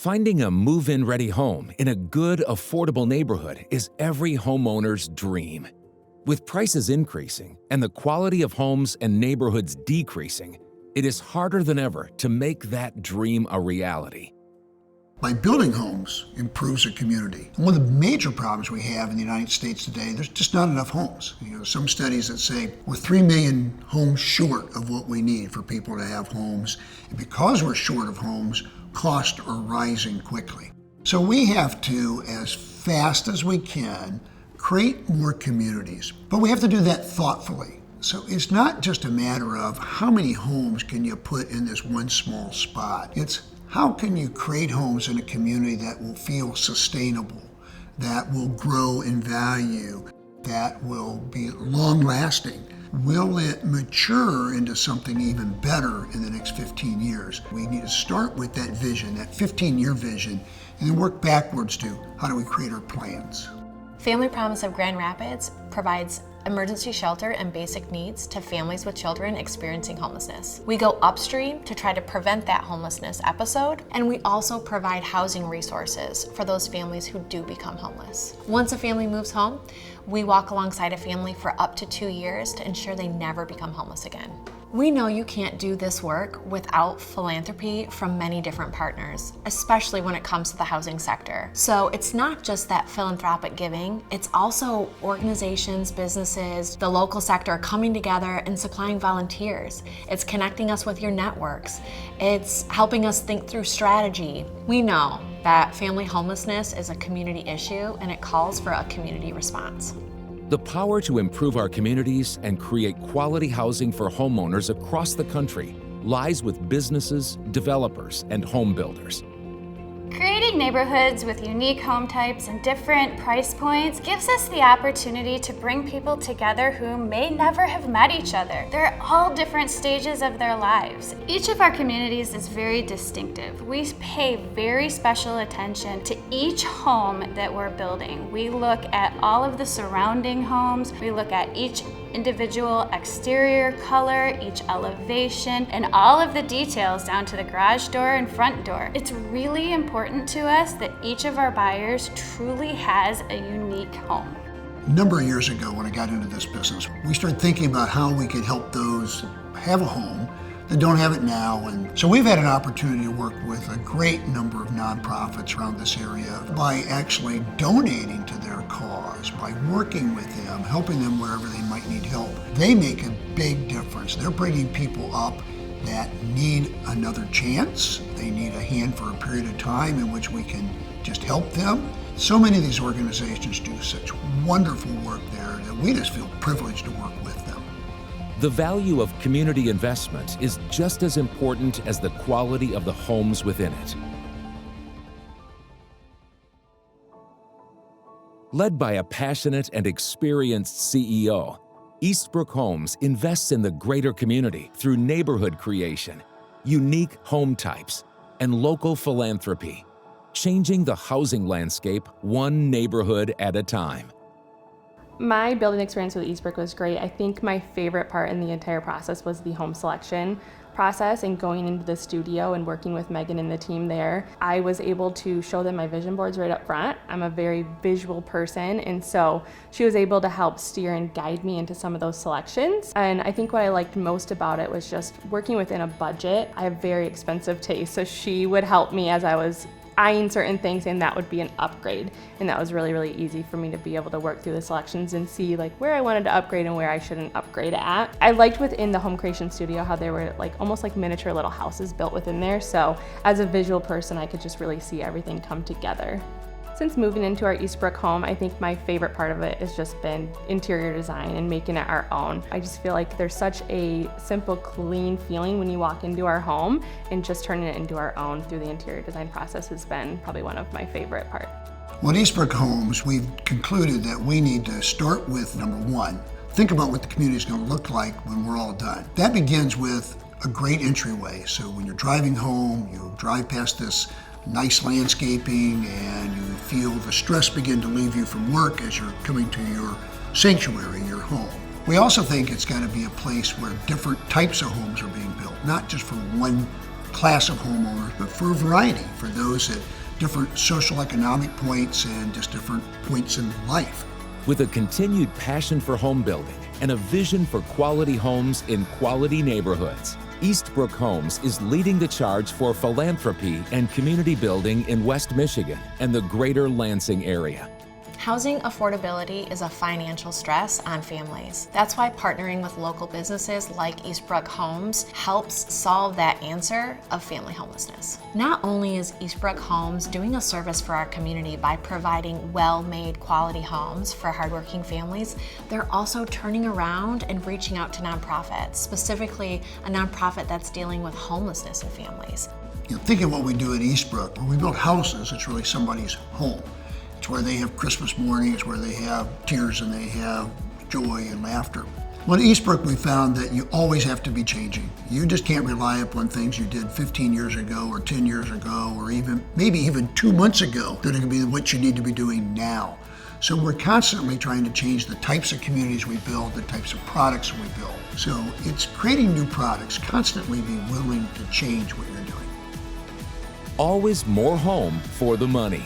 Finding a move-in ready home in a good, affordable neighborhood is every homeowner's dream. With prices increasing and the quality of homes and neighborhoods decreasing, it is harder than ever to make that dream a reality. By building homes improves a community. And one of the major problems we have in the United States today, there's just not enough homes. Some studies that say we're 3 million homes short of what we need for people to have homes. And because we're short of homes, costs are rising quickly. So we have to, as fast as we can, create more communities. But we have to do that thoughtfully. So it's not just a matter of how many homes can you put in this one small spot. It's how can you create homes in a community that will feel sustainable, that will grow in value, that will be long-lasting? Will it mature into something even better in the next 15 years? We need to start with that vision, that 15-year vision, and then work backwards to how do we create our plans. Family Promise of Grand Rapids provides emergency shelter and basic needs to families with children experiencing homelessness. We go upstream to try to prevent that homelessness episode, and we also provide housing resources for those families who do become homeless. Once a family moves home, we walk alongside a family for up to 2 years to ensure they never become homeless again. We know you can't do this work without philanthropy from many different partners, especially when it comes to the housing sector. So it's not just that philanthropic giving, it's also organizations, businesses, the local sector coming together and supplying volunteers. It's connecting us with your networks. It's helping us think through strategy. We know that family homelessness is a community issue and it calls for a community response. The power to improve our communities and create quality housing for homeowners across the country lies with businesses, developers, and home builders. Creating neighborhoods with unique home types and different price points gives us the opportunity to bring people together who may never have met each other. They're all different stages of their lives. Each of our communities is very distinctive. We pay very special attention to each home that we're building. We look at all of the surrounding homes. We look at each individual exterior color, each elevation, and all of the details down to the garage door and front door. It's really important to us that each of our buyers truly has a unique home. A number of years ago when I got into this business, we started thinking about how we could help those have a home that don't have it now. And so we've had an opportunity to work with a great number of nonprofits around this area by actually donating to their cause, by working with them, helping them wherever they might need help. They make a big difference. They're bringing people up that need another chance. They need a hand for a period of time in which we can just help them. So many of these organizations do such wonderful work there that we just feel privileged to work with them. The value of community investment is just as important as the quality of the homes within it. Led by a passionate and experienced CEO, Eastbrook Homes invests in the greater community through neighborhood creation, unique home types, and local philanthropy, changing the housing landscape one neighborhood at a time. My building experience with Eastbrook was great. I think my favorite part in the entire process was the home selection process and going into the studio and working with Megan and the team there. I was able to show them my vision boards right up front. I'm a very visual person, and so she was able to help steer and guide me into some of those selections. And I think what I liked most about it was just working within a budget. I have very expensive taste, so she would help me as I was eyeing certain things, and that would be an upgrade. And that was really, really easy for me to be able to work through the selections and see like where I wanted to upgrade and where I shouldn't upgrade at. I liked within the home creation studio how there were like almost like miniature little houses built within there. So as a visual person, I could just really see everything come together. Since moving into our Eastbrook home, I think my favorite part of it has just been interior design and making it our own. I just feel like there's such a simple, clean feeling when you walk into our home, and just turning it into our own through the interior design process has been probably one of my favorite parts. Well, at Eastbrook Homes, we've concluded that we need to start with number one, think about what the community is going to look like when we're all done. That begins with a great entryway. So when you're driving home, you drive past this nice landscaping and you feel the stress begin to leave you from work as you're coming to your sanctuary, your home. We also think it's got to be a place where different types of homes are being built, not just for one class of homeowners, but for a variety, for those at different social economic points and just different points in life. With a continued passion for home building and a vision for quality homes in quality neighborhoods, Eastbrook Homes is leading the charge for philanthropy and community building in West Michigan and the greater Lansing area. Housing affordability is a financial stress on families. That's why partnering with local businesses like Eastbrook Homes helps solve that answer of family homelessness. Not only is Eastbrook Homes doing a service for our community by providing well-made quality homes for hardworking families, they're also turning around and reaching out to nonprofits, specifically a nonprofit that's dealing with homelessness in families. Think of what we do at Eastbrook. When we build houses, it's really somebody's home. It's where they have Christmas mornings, where they have tears and they have joy and laughter. Well, at Eastbrook, we found that you always have to be changing. You just can't rely upon things you did 15 years ago or 10 years ago or maybe even 2 months ago that are going to be what you need to be doing now. So we're constantly trying to change the types of communities we build, the types of products we build. So it's creating new products, constantly be willing to change what you're doing. Always more home for the money.